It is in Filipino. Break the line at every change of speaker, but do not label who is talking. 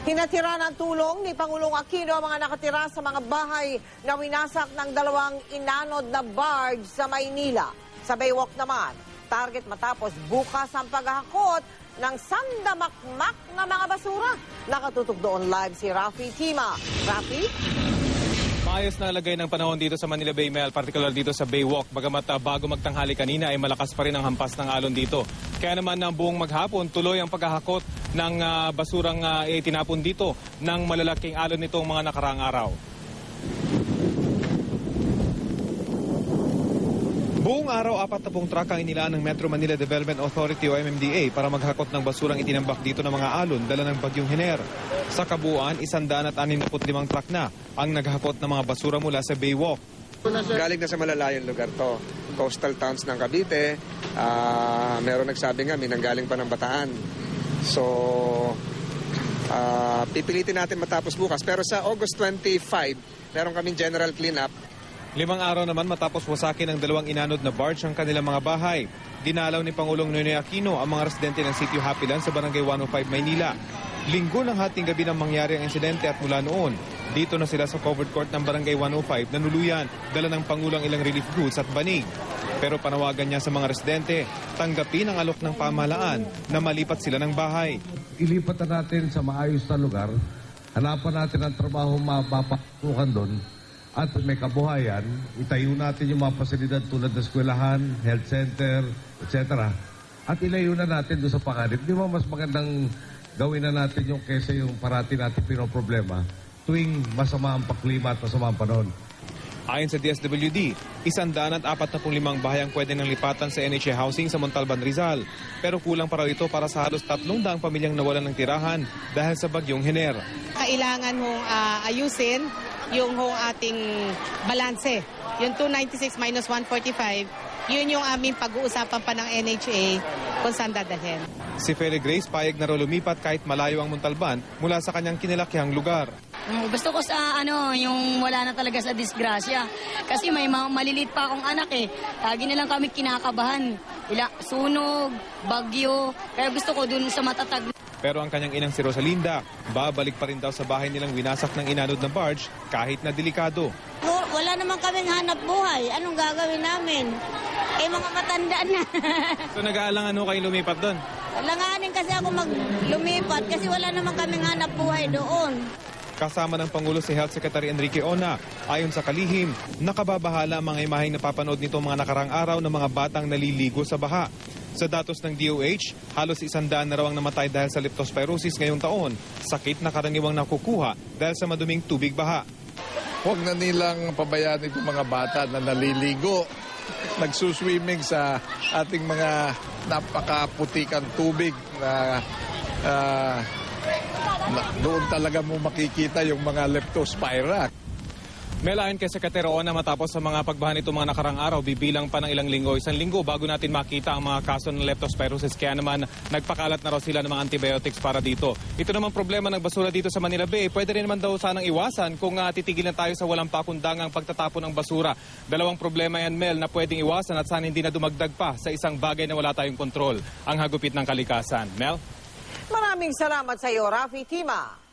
Hinatira ng tulong ni Pangulong Aquino ang mga nakatira sa mga bahay na winasak ng dalawang inanod na barge sa Maynila. Sa Baywalk naman, target matapos bukas ang paghahakot ng sandamakmak na mga basura. Nakatutok doon live si Rafi Tima. Rafi?
Maayos na lagay ng panahon dito sa Manila Bay, Mel, particular dito sa Baywalk. Bagamat bago magtanghali kanina ay malakas pa rin ang hampas ng alon dito. Kaya naman ng buong maghapon, tuloy ang paghahakot ng basurang itinapon dito ng malalaking alon nitong mga nakaraang araw. Buong araw, 40 truck ang inilaan ng Metro Manila Development Authority o MMDA para maghakot ng basurang itinambak dito ng mga alon dala ng Bagyong Hener. Sa kabuuan, 165 truck na ang naghakot ng mga basura mula sa Baywalk.
Galing na sa malalayong lugar to. Coastal towns ng Cavite, meron nagsabi nga, may nanggaling pa ng Bataan. So, pipilitin natin matapos bukas. Pero sa August 25, meron kaming general cleanup.
5 araw naman matapos wasakin ng dalawang inanod na barge ang kanilang mga bahay. Dinalaw ni Pangulong Noynoy Aquino ang mga residente ng Sitio Hapilan sa Barangay 105, Maynila. Linggo ng hating gabi nang mangyari ang insidente at mula noon, dito na sila sa covered court ng Barangay 105 na nuluyan, dala ng Pangulang ilang relief goods at banig. Pero panawagan niya sa mga residente, tanggapin ang alok ng pamahalaan na malipat sila ng bahay.
Ilipat na natin sa maayos na lugar, hanapan natin ang trabaho mapapasukan doon, at may kabuhayan, itayo natin yung mga pasilidad tulad ng eskwelahan, health center, etc. At ilayo na natin doon sa panganib. Di ba mas magandang gawin na natin yung kesa yung parati natin pinoproblema tuwing masama ang paklima at masama ang panahon.
Ayon sa DSWD, 145 bahay ang pwede nang lipatan sa NHA Housing sa Montalban, Rizal. Pero kulang pa raw ito para sa halos 300 pamilyang nawalan ng tirahan dahil sa Bagyong Hener.
Kailangan hong ayusin yung ating balanse. Yung 296 minus 145, yun yung aming pag-uusapan pa ng NHA kung saan dadalhin.
Si Feli Grace payag na raw lumipat kahit malayo ang Montalban mula sa kanyang kinilakihang lugar.
Gusto ko sa yung wala na talaga sa disgrasya. Kasi may malilit pa akong anak eh. Lagi na lang kami kinakabahan. Sunog, bagyo. Kaya gusto ko dun sa matatag.
Pero ang kanyang inang si Rosalinda, babalik pa rin daw sa bahay nilang winasak ng inanod na barge kahit na delikado.
Wala naman kaming hanap buhay. Anong gagawin namin? Mga matanda na.
So nag-aalangan kayo lumipat doon?
Langanin kasi ako maglumipat kasi wala naman kaming hanap buhay doon.
Kasama ng Pangulo si Health Secretary Enrique Ona. Ayon sa kalihim, nakababahala ang mga imaheng napapanood nito mga nakarang araw ng mga batang naliligo sa baha. Sa datos ng DOH, halos 100 na raw ang namatay dahil sa leptospirosis ngayong taon, sakit na karaniwang nakukuha dahil sa maduming tubig baha.
Huwag na nilang pabayaan itong mga bata na naliligo, nagsuswimming sa ating mga napakaputikang tubig na doon talaga mo makikita yung mga leptospira.
Mel, ayon kay Secretary Ona, matapos sa mga pagbahan ito mga nakarang araw, bibilang pa ng ilang linggo, 1 linggo bago natin makita ang mga kaso ng leptospirosis. Kaya naman nagpakalat na raw sila ng mga antibiotics para dito. Ito naman problema ng basura dito sa Manila Bay. Pwede rin naman daw sanang iwasan kung titigilan tayo sa walang pakundangang pagtatapon ng basura. Dalawang problema yan, Mel, na pwedeng iwasan at sana hindi na dumagdag pa sa isang bagay na wala tayong kontrol, ang hagupit ng kalikasan. Mel?
Maraming salamat sa iyo, Rafi Tima.